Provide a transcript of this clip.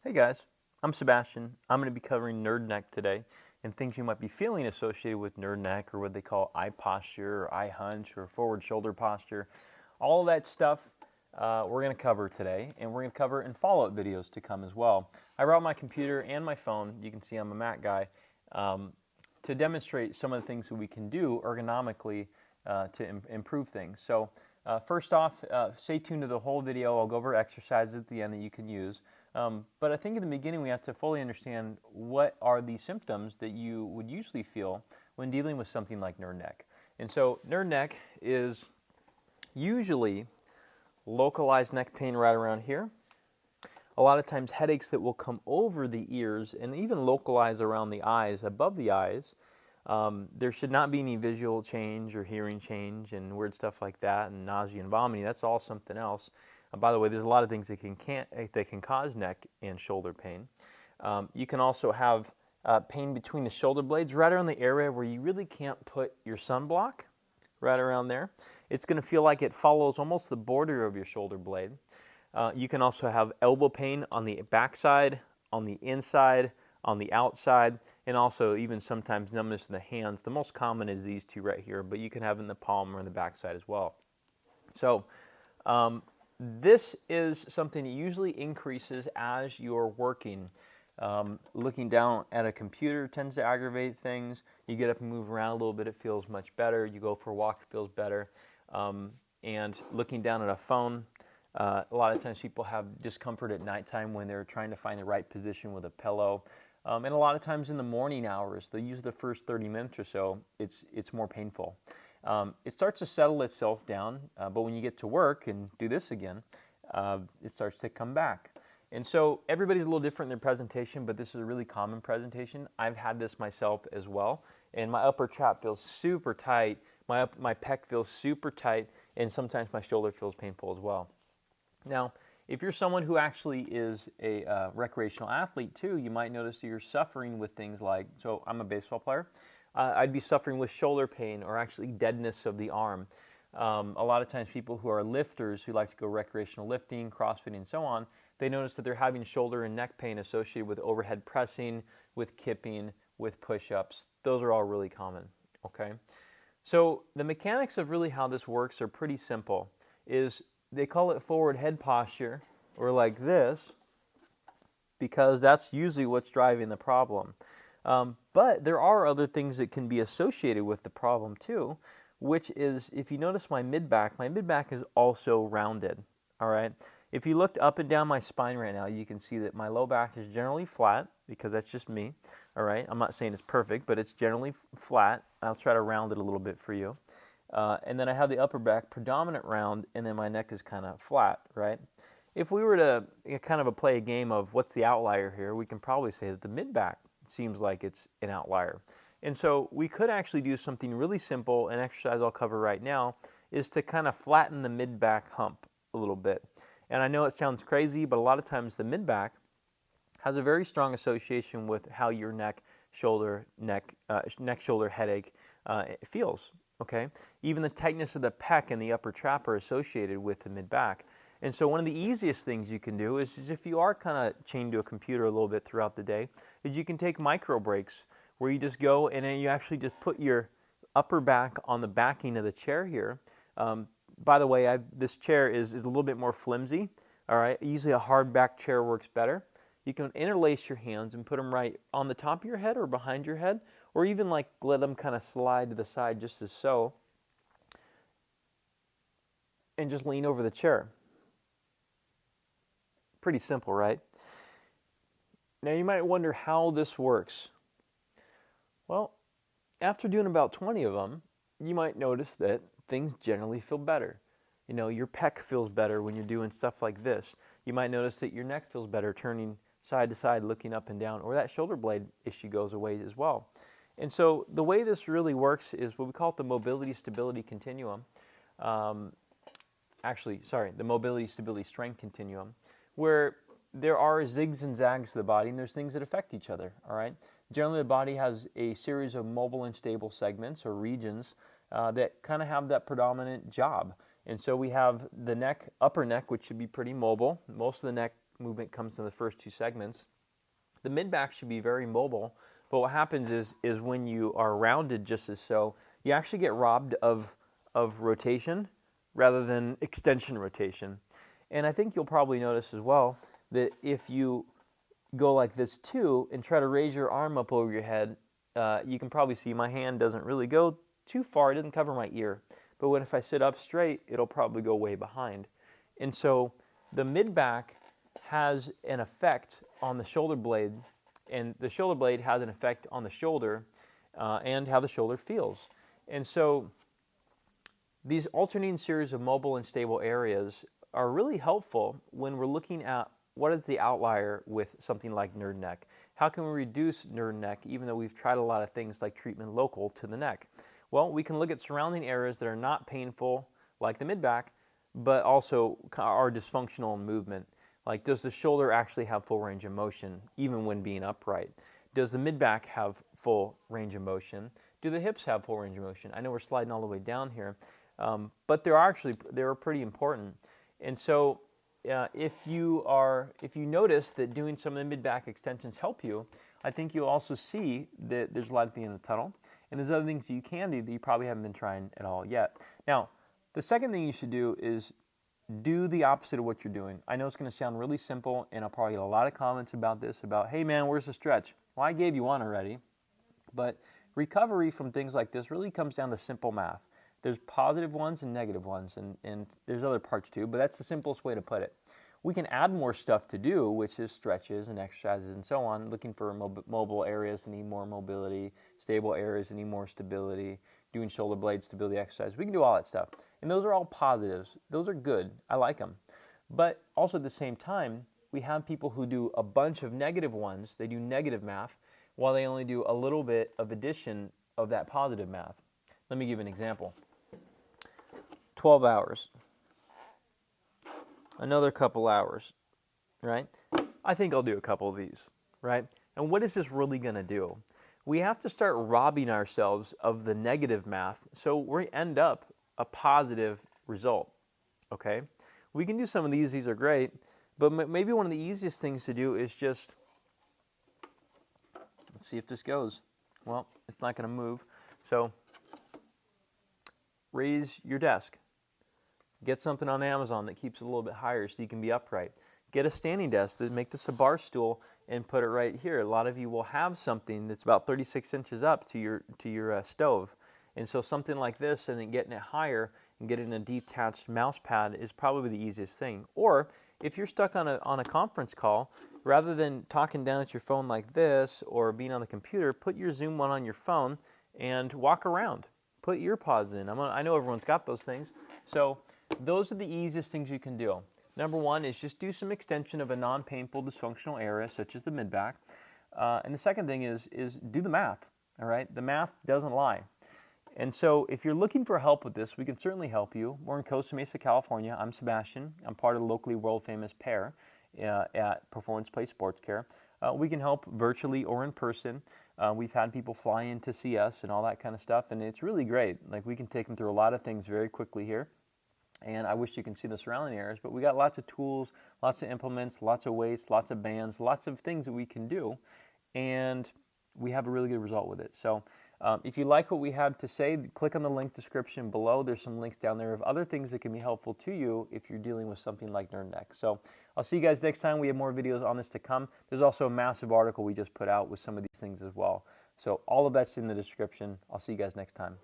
Hey guys, I'm Sebastian. I'm going to be covering nerd neck today and things you might be feeling associated with nerd neck, or what they call eye posture or eye hunch or forward shoulder posture. All of that stuff we're going to cover today, and we're going to cover in follow-up videos to come as well. I brought my computer and my phone. You can see I'm a Mac guy, to demonstrate some of the things that we can do ergonomically to improve things. So first off, stay tuned to the whole video. I'll go over exercises at the end that you can use. But I think in the beginning we have to fully understand what are the symptoms that you would usually feel when dealing with something like nerd neck. And so nerd neck is usually localized neck pain right around here. A lot of times headaches that will come over the ears and even localize around the eyes, above the eyes. There should not be any visual change or hearing change and weird stuff like that, and nausea and vomiting. That's all something else. By the way, there's a lot of things that can cause neck and shoulder pain. You can also have pain between the shoulder blades, right around the area where you really can't put your sunblock, right around there. It's going to feel like it follows almost the border of your shoulder blade. You can also have elbow pain on the backside, on the inside, on the outside, and also even sometimes numbness in the hands. The most common is these two right here, but you can have it in the palm or in the backside as well. So this is something that usually increases as you're working. Looking down at a computer tends to aggravate things. You get up and move around a little bit, it feels much better. You go for a walk, it feels better. And looking down at a phone, a lot of times people have discomfort at nighttime when they're trying to find the right position with a pillow. And a lot of times in the morning hours, they use the first 30 minutes or so, it's more painful. It starts to settle itself down, but when you get to work and do this again, it starts to come back. And so everybody's a little different in their presentation, but this is a really common presentation. I've had this myself as well, and my upper trap feels super tight, my pec feels super tight, and sometimes my shoulder feels painful as well. Now, if you're someone who actually is a recreational athlete too, you might notice that you're suffering with things like, so I'm a baseball player, I'd be suffering with shoulder pain or actually deadness of the arm. A lot of times people who are lifters, who like to go recreational lifting, CrossFit, and so on, they notice that they're having shoulder and neck pain associated with overhead pressing, with kipping, with push-ups. Those are all really common, okay? So the mechanics of really how this works are pretty simple. They call it forward head posture, or like this, because that's usually what's driving the problem. But there are other things that can be associated with the problem too, which is, if you notice my mid-back is also rounded, all right? If you looked up and down my spine right now, you can see that my low back is generally flat, because that's just me, all right? I'm not saying it's perfect, but it's generally flat. I'll try to round it a little bit for you. And then I have the upper back predominant round, and then my neck is kind of flat, right? If we were to kind of play a game of what's the outlier here, we can probably say that the mid-back seems like it's an outlier. And so we could actually do something really simple, an exercise I'll cover right now, is to kind of flatten the mid-back hump a little bit. And I know it sounds crazy, but a lot of times the mid-back has a very strong association with how your neck, shoulder headache feels. Okay, even the tightness of the pec and the upper trap are associated with the mid-back. And so one of the easiest things you can do is if you are kind of chained to a computer a little bit throughout the day, is you can take micro breaks where you just go and then you actually just put your upper back on the backing of the chair here. By the way, this chair is a little bit more flimsy. All right, usually a hard back chair works better. You can interlace your hands and put them right on the top of your head or behind your head, or even like let them kind of slide to the side just as so, and just lean over the chair. Pretty simple, right? Now you might wonder how this works. Well, after doing about 20 of them, you might notice that things generally feel better. You know, your pec feels better when you're doing stuff like this. You might notice that your neck feels better turning side to side, looking up and down, or that shoulder blade issue goes away as well. And so the way this really works is what we call it the mobility stability continuum. The mobility stability strength continuum, where there are zigs and zags to the body, and there's things that affect each other, all right? Generally, the body has a series of mobile and stable segments or regions that kind of have that predominant job. And so we have the neck, upper neck, which should be pretty mobile. Most of the neck movement comes in the first two segments. The mid-back should be very mobile, but what happens is when you are rounded just as so, you actually get robbed of rotation rather than extension rotation. And I think you'll probably notice as well that if you go like this too and try to raise your arm up over your head, you can probably see my hand doesn't really go too far. It doesn't cover my ear. But if I sit up straight, it'll probably go way behind. And so the mid-back has an effect on the shoulder blade, and the shoulder blade has an effect on the shoulder and how the shoulder feels. And so these alternating series of mobile and stable areas are really helpful when we're looking at what is the outlier with something like nerd neck. How can we reduce nerd neck even though we've tried a lot of things like treatment local to the neck? Well, we can look at surrounding areas that are not painful like the mid-back, but also are dysfunctional in movement. Like, does the shoulder actually have full range of motion even when being upright? Does the mid-back have full range of motion? Do the hips have full range of motion? I know we're sliding all the way down here, but they're pretty important. And so if you notice that doing some of the mid-back extensions help you, I think you'll also see that there's light at the end of the tunnel. And there's other things you can do that you probably haven't been trying at all yet. Now, the second thing you should do is do the opposite of what you're doing. I know it's going to sound really simple, and I'll probably get a lot of comments about this, about, hey man, where's the stretch? Well, I gave you one already. But recovery from things like this really comes down to simple math. There's positive ones and negative ones, and there's other parts too, but that's the simplest way to put it. We can add more stuff to do, which is stretches and exercises and so on, looking for mobile areas that need more mobility, stable areas that need more stability, doing shoulder blade stability exercise. We can do all that stuff. And those are all positives. Those are good. I like them. But also at the same time, we have people who do a bunch of negative ones. They do negative math, while they only do a little bit of addition of that positive math. Let me give you an example. 12 hours. Another couple hours, right? I think I'll do a couple of these, right? And what is this really going to do? We have to start robbing ourselves of the negative math so we end up a positive result, okay? We can do some of these are great, but maybe one of the easiest things to do is just, let's see if this goes. Well, it's not going to move. So raise your desk. Get something on Amazon that keeps it a little bit higher so you can be upright. Get a standing desk that make this a bar stool and put it right here. A lot of you will have something that's about 36 inches up to your stove. And so something like this and then getting it higher and getting a detached mouse pad is probably the easiest thing. Or if you're stuck on a conference call, rather than talking down at your phone like this or being on the computer, put your Zoom one on your phone and walk around. Put ear pods in. I know everyone's got those things. So those are the easiest things you can do. Number one is just do some extension of a non-painful dysfunctional area such as the mid-back. And the second thing is do the math, all right? The math doesn't lie. And so if you're looking for help with this, we can certainly help you. We're in Costa Mesa, California. I'm Sebastian. I'm part of the locally world-famous PAIR at Performance Place Sports Care. We can help virtually or in person. We've had people fly in to see us and all that kind of stuff, and it's really great. Like, we can take them through a lot of things very quickly here. And I wish you can see the surrounding areas, but we got lots of tools, lots of implements, lots of weights, lots of bands, lots of things that we can do, and we have a really good result with it. So if you like what we have to say, click on the link description below. There's some links down there of other things that can be helpful to you if you're dealing with something like nerd neck. So I'll see you guys next time. We have more videos on this to come. There's also a massive article we just put out with some of these things as well. So all of that's in the description. I'll see you guys next time.